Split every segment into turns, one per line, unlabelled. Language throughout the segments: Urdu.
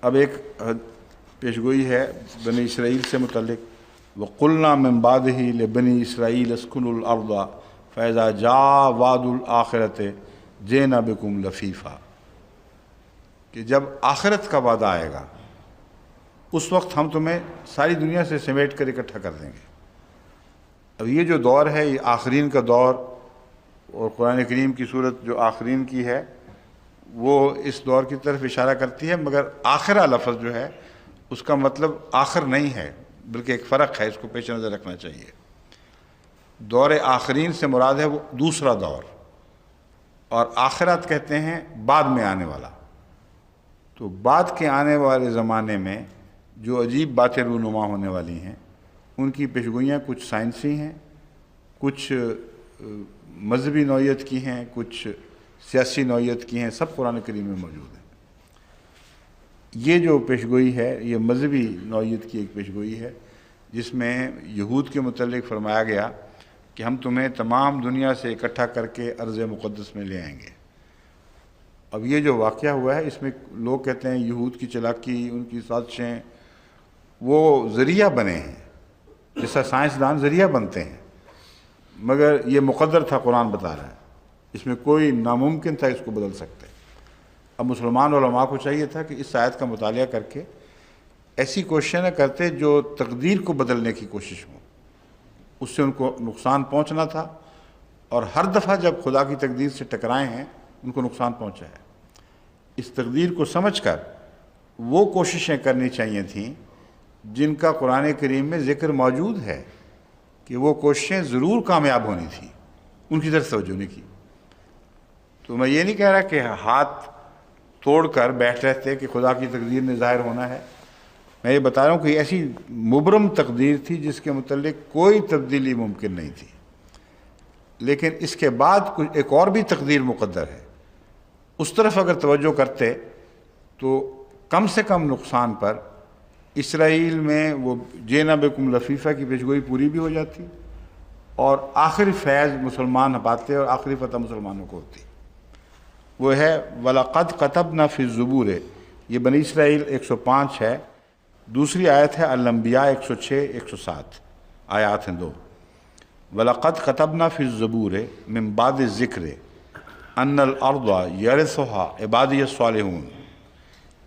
اب ایک پیشگوئی ہے بنی اسرائیل سے متعلق، وَقُلْنَا مِن بَعْدِهِ لِبَنِي إِسْرَائِيلَ اسْكُنُوا الْأَرْضَ فَإِذَا جَاءَ وَعْدُ الْآخِرَةِ جِئْنَا بِكُمْ لَفِيفًا، کہ جب آخرت کا وعدہ آئے گا اس وقت ہم تمہیں ساری دنیا سے سمیٹ کر اکٹھا کر دیں گے۔ اب یہ جو دور ہے یہ آخرین کا دور، اور قرآن کریم کی صورت جو آخرین کی ہے وہ اس دور کی طرف اشارہ کرتی ہے، مگر آخرہ لفظ جو ہے اس کا مطلب آخر نہیں ہے، بلکہ ایک فرق ہے، اس کو پیش نظر رکھنا چاہیے۔ دور آخرین سے مراد ہے وہ دوسرا دور، اور آخرت کہتے ہیں بعد میں آنے والا۔ تو بعد کے آنے والے زمانے میں جو عجیب باتیں رونما ہونے والی ہیں ان کی پیشگوئیاں کچھ سائنسی ہیں، کچھ مذہبی نوعیت کی ہیں، کچھ سیاسی نوعیت کی ہیں، سب قرآن کریم میں موجود ہیں۔ یہ جو پیشگوئی ہے یہ مذہبی نوعیت کی ایک پیشگوئی ہے، جس میں یہود کے متعلق فرمایا گیا کہ ہم تمہیں تمام دنیا سے اکٹھا کر کے ارض مقدس میں لے آئیں گے۔ اب یہ جو واقعہ ہوا ہے اس میں لوگ کہتے ہیں یہود کی چلاکی، ان کی سازشیں وہ ذریعہ بنے ہیں، جیسا سائنسدان ذریعہ بنتے ہیں، مگر یہ مقدر تھا، قرآن بتا رہا ہے، اس میں کوئی ناممکن تھا اس کو بدل سکتے۔ اب مسلمان علماء کو چاہیے تھا کہ اس آیت کا مطالعہ کر کے ایسی کوششیں نہ کرتے جو تقدیر کو بدلنے کی کوشش ہو، اس سے ان کو نقصان پہنچنا تھا، اور ہر دفعہ جب خدا کی تقدیر سے ٹکرائے ہیں ان کو نقصان پہنچا ہے۔ اس تقدیر کو سمجھ کر وہ کوششیں کرنی چاہیے تھیں جن کا قرآن کریم میں ذکر موجود ہے کہ وہ کوششیں ضرور کامیاب ہونی تھیں، ان کی طرف توجہ نہیں کی۔ تو میں یہ نہیں کہہ رہا کہ ہاتھ توڑ کر بیٹھ رہتے کہ خدا کی تقدیر نے ظاہر ہونا ہے، میں یہ بتا رہا ہوں کہ ایسی مبرم تقدیر تھی جس کے متعلق کوئی تبدیلی ممکن نہیں تھی، لیکن اس کے بعد ایک اور بھی تقدیر مقدر ہے، اس طرف اگر توجہ کرتے تو کم سے کم نقصان پر اسرائیل میں وہ جینا بکم لفیفہ کی پیشگوئی پوری بھی ہو جاتی، اور آخری فیض مسلمان پاتے اور آخری فتح مسلمانوں کو ہوتی۔ وہ ہے وَلَقَدْ كَتَبْنَا فِي الزُّبُورِ، یہ بنی اسرائیل 105 ہے، دوسری آیت ہے الانبیاء 106 107 آیات ہیں دو۔ وَلَقَدْ كَتَبْنَا فِي الزُّبُورِ مِن بَعْدِ الذِّكْرِ أَنَّ الْأَرْضَ يَرِثُهَا عِبَادِيَ الصَّالِحُونَ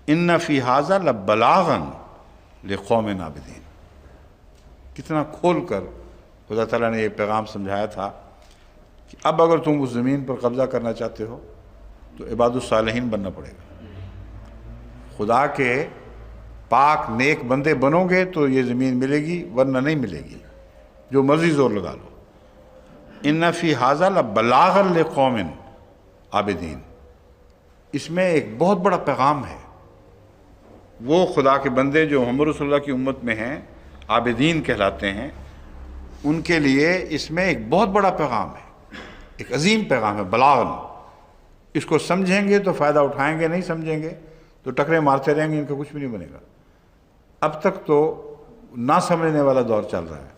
إِنَّ فِي هَذَا لَبَلَاغًا لِقَوْمٍ عَابِدِينَ۔ کتنا کھول کر خدا تعالیٰ نے یہ پیغام سمجھایا تھا کہ اب اگر تم اس زمین پر قبضہ کرنا چاہتے ہو تو عباد الصالحین بننا پڑے گا، خدا کے پاک نیک بندے بنو گے تو یہ زمین ملے گی، ورنہ نہیں ملے گی، جو مرضی زور لگا لو۔ ان فی ھذا لبلاغا لقوم عابدین، اس میں ایک بہت بڑا پیغام ہے۔ وہ خدا کے بندے جو محمد رسول اللہ کی امت میں ہیں، عابدین کہلاتے ہیں، ان کے لیے اس میں ایک بہت بڑا پیغام ہے، ایک عظیم پیغام ہے، بلاغن۔ اس کو سمجھیں گے تو فائدہ اٹھائیں گے، نہیں سمجھیں گے تو ٹکرے مارتے رہیں گے، ان کا کچھ بھی نہیں بنے گا۔ اب تک تو نہ سمجھنے والا دور چل رہا ہے،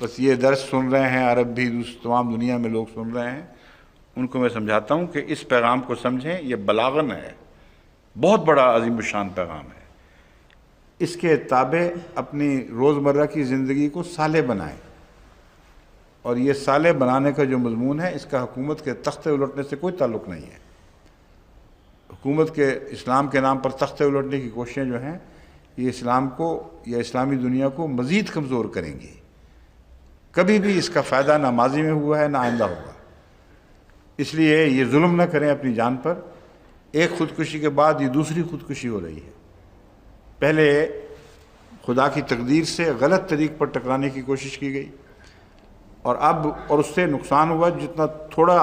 بس یہ درس سن رہے ہیں، عرب بھی تمام دنیا میں لوگ سن رہے ہیں، ان کو میں سمجھاتا ہوں کہ اس پیغام کو سمجھیں، یہ بلاغن ہے، بہت بڑا عظیم الشان پیغام ہے۔ اس کے تابع اپنی روزمرہ کی زندگی کو صالح بنائیں، اور یہ صالح بنانے کا جو مضمون ہے اس کا حکومت کے تختے الٹنے سے کوئی تعلق نہیں ہے۔ حکومت کے اسلام کے نام پر تختے الٹنے کی کوششیں جو ہیں یہ اسلام کو یا اسلامی دنیا کو مزید کمزور کریں گی۔ کبھی بھی اس کا فائدہ نہ ماضی میں ہوا ہے نہ آئندہ ہوگا، اس لیے یہ ظلم نہ کریں اپنی جان پر۔ ایک خودکشی کے بعد یہ دوسری خودکشی ہو رہی ہے۔ پہلے خدا کی تقدیر سے غلط طریق پر ٹکرانے کی کوشش کی گئی، اور اس سے نقصان ہوا، جتنا تھوڑا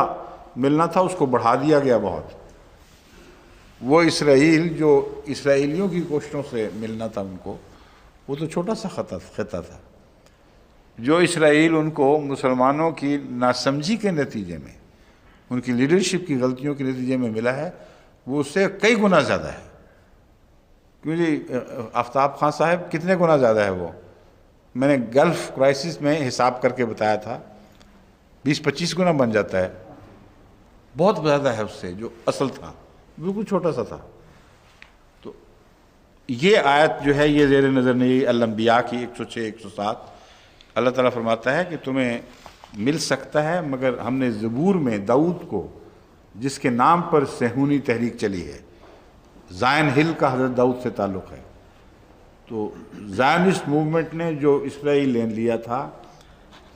ملنا تھا اس کو بڑھا دیا گیا بہت۔ وہ اسرائیل جو اسرائیلیوں کی کوششوں سے ملنا تھا ان کو، وہ تو چھوٹا سا خطہ تھا۔ جو اسرائیل ان کو مسلمانوں کی ناسمجھی کے نتیجے میں، ان کی لیڈرشپ کی غلطیوں کے نتیجے میں ملا ہے، وہ اس سے کئی گنا زیادہ ہے۔ کیوں جی آفتاب خان صاحب، کتنے گنا زیادہ ہے وہ؟ میں نے گلف کرائسس میں حساب کر کے بتایا تھا، 20-25 گنا بن جاتا ہے، بہت زیادہ ہے اس سے جو اصل تھا، بالکل چھوٹا سا تھا۔ تو یہ آیت جو ہے یہ زیر نظر نہیں الانبیاء کی 106 107 اللہ تعالیٰ فرماتا ہے کہ تمہیں مل سکتا ہے، مگر ہم نے زبور میں داؤد کو، جس کے نام پر صہیونی تحریک چلی ہے، زائن ہل کا حضرت داؤد سے تعلق ہے، تو زائنسٹ موومنٹ نے جو اسرائیل لے لیا تھا،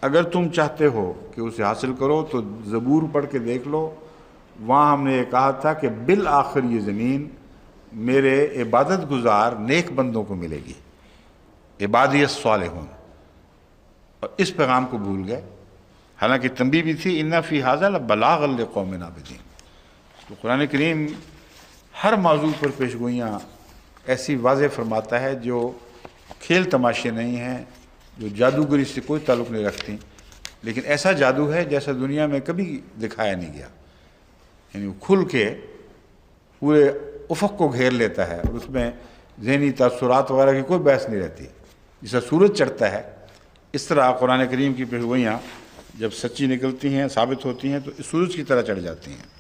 اگر تم چاہتے ہو کہ اسے حاصل کرو تو زبور پڑھ کے دیکھ لو، وہاں ہم نے یہ کہا تھا کہ بالآخر یہ زمین میرے عبادت گزار نیک بندوں کو ملے گی، عبادی الصالحون، اور اس پیغام کو بھول گئے، حالانکہ تنبیہ بھی تھی ان فی ھذا لبلاغا لقوم عابدین۔ تو قرآن کریم ہر موضوع پر پیشگوئیاں ایسی واضح فرماتا ہے جو کھیل تماشے نہیں ہیں، جو جادوگری سے کوئی تعلق نہیں رکھتی، لیکن ایسا جادو ہے جیسا دنیا میں کبھی دکھایا نہیں گیا، یعنی وہ کھل کے پورے افق کو گھیر لیتا ہے، اور اس میں ذہنی تاثرات وغیرہ کی کوئی بحث نہیں رہتی۔ جیسا سورج چڑھتا ہے اس طرح قرآن کریم کی پیشگوئیاں جب سچی نکلتی ہیں، ثابت ہوتی ہیں، تو سورج کی طرح چڑھ جاتی ہیں۔